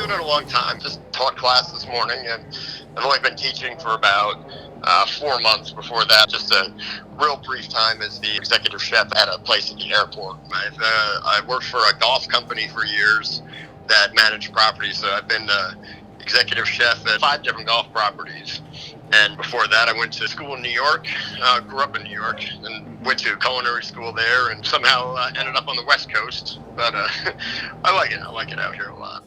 doing it a long time. Just taught class this morning, and I've only been teaching for about 4 months before that. Just a real brief time as the executive chef at a place at the airport. I worked for a golf company for years that managed properties. So I've been executive chef at 5 different golf properties. And before that, I went to school in New York, grew up in New York, and went to culinary school there, and somehow ended up on the West Coast. But I like it. I like it out here a lot.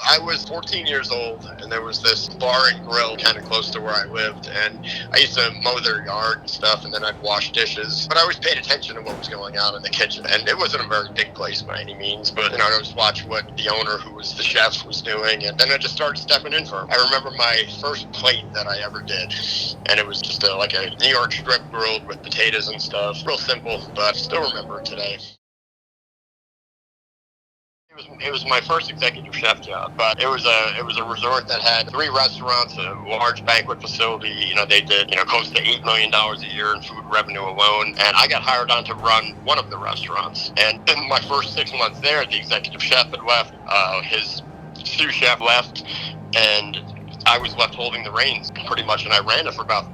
I was 14 years old, and there was this bar and grill kind of close to where I lived, and I used to mow their yard and stuff, and then I'd wash dishes. But I always paid attention to what was going on in the kitchen, and it wasn't a very big place by any means, but I'd always watch what the owner, who was the chef, was doing, and then I just started stepping in for him. I remember my first plate that I ever did, and it was just like a New York strip grilled with potatoes and stuff. Real simple, but I still remember it today. It was my first executive chef job, but it was a resort that had 3 restaurants, a large banquet facility. They did close to $8 million a year in food revenue alone, and I got hired on to run one of the restaurants. And in my first 6 months there, the executive chef had left, his sous chef left, and I was left holding the reins pretty much, and I ran it for about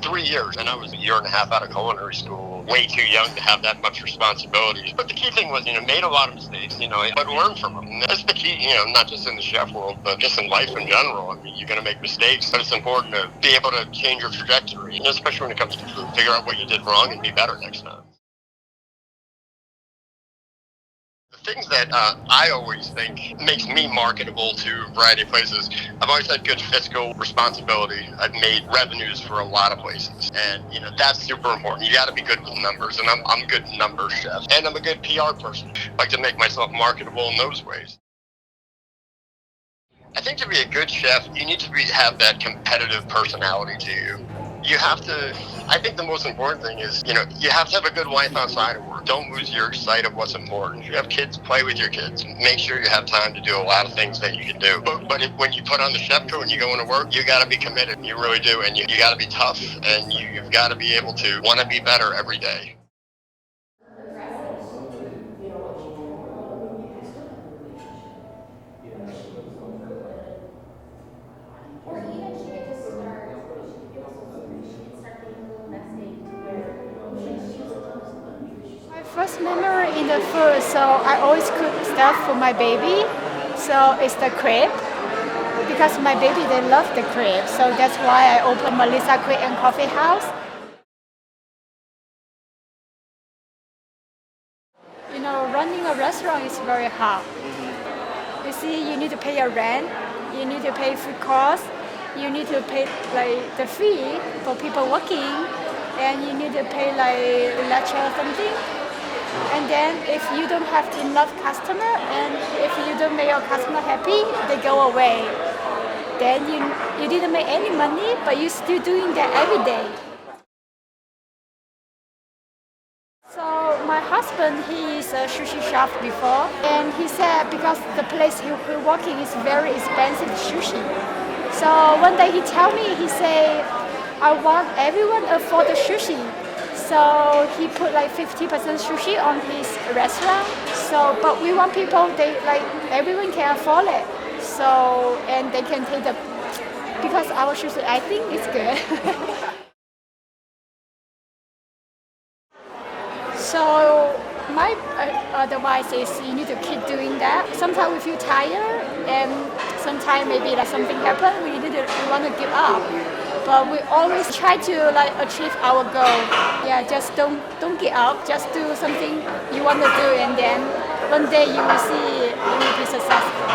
3 years, and I was a year and a half out of culinary school, way too young to have that much responsibility. But the key thing was, made a lot of mistakes, but learn from them. And that's the key, not just in the chef world, but just in life in general. I mean, you're going to make mistakes, but it's important to be able to change your trajectory, especially when it comes to food. Figure out what you did wrong and be better next time. Things that I always think makes me marketable to a variety of places. I've always had good fiscal responsibility. I've made revenues for a lot of places, and that's super important. You got to be good with numbers, and I'm a good numbers chef, and I'm a good PR person. I like to make myself marketable in those ways. I think to be a good chef, you need to have that competitive personality to you. You have to, I think the most important thing is, you have to have a good life outside of work. Don't lose your sight of what's important. If you have kids, play with your kids. Make sure you have time to do a lot of things that you can do. But when you put on the chef coat and you go into work, you got to be committed. You really do. And you got to be tough. And you've got to be able to want to be better every day. Or even she could just start, she could start getting a little messy where she was My first memory in the food, so I always cook stuff for my baby. So it's the crepe, because my baby, they love the crepe. So that's why I opened Melissa Crepe and Coffee House. Running a restaurant is very hard. You see, you need to pay a rent, you need to pay food costs, you need to pay the fee for people working, and you need to pay lecture or something. And then if you don't have enough customer, and if you don't make your customer happy, they go away. Then you didn't make any money, but you're still doing that every day. So my husband, he is a sushi chef before, and he said because the place he's working is very expensive sushi. So one day he tell me, he say, I want everyone afford the sushi. So he put 50% sushi on his restaurant. So, but we want people, everyone can afford it. So, and they can take because our sushi, I think it's good. So my advice is you need to keep doing that. Sometimes we feel tired, and sometimes maybe something happens, we want to give up. But we always try to achieve our goal. Yeah, just don't give up. Just do something you want to do, and then one day you will see you will be successful.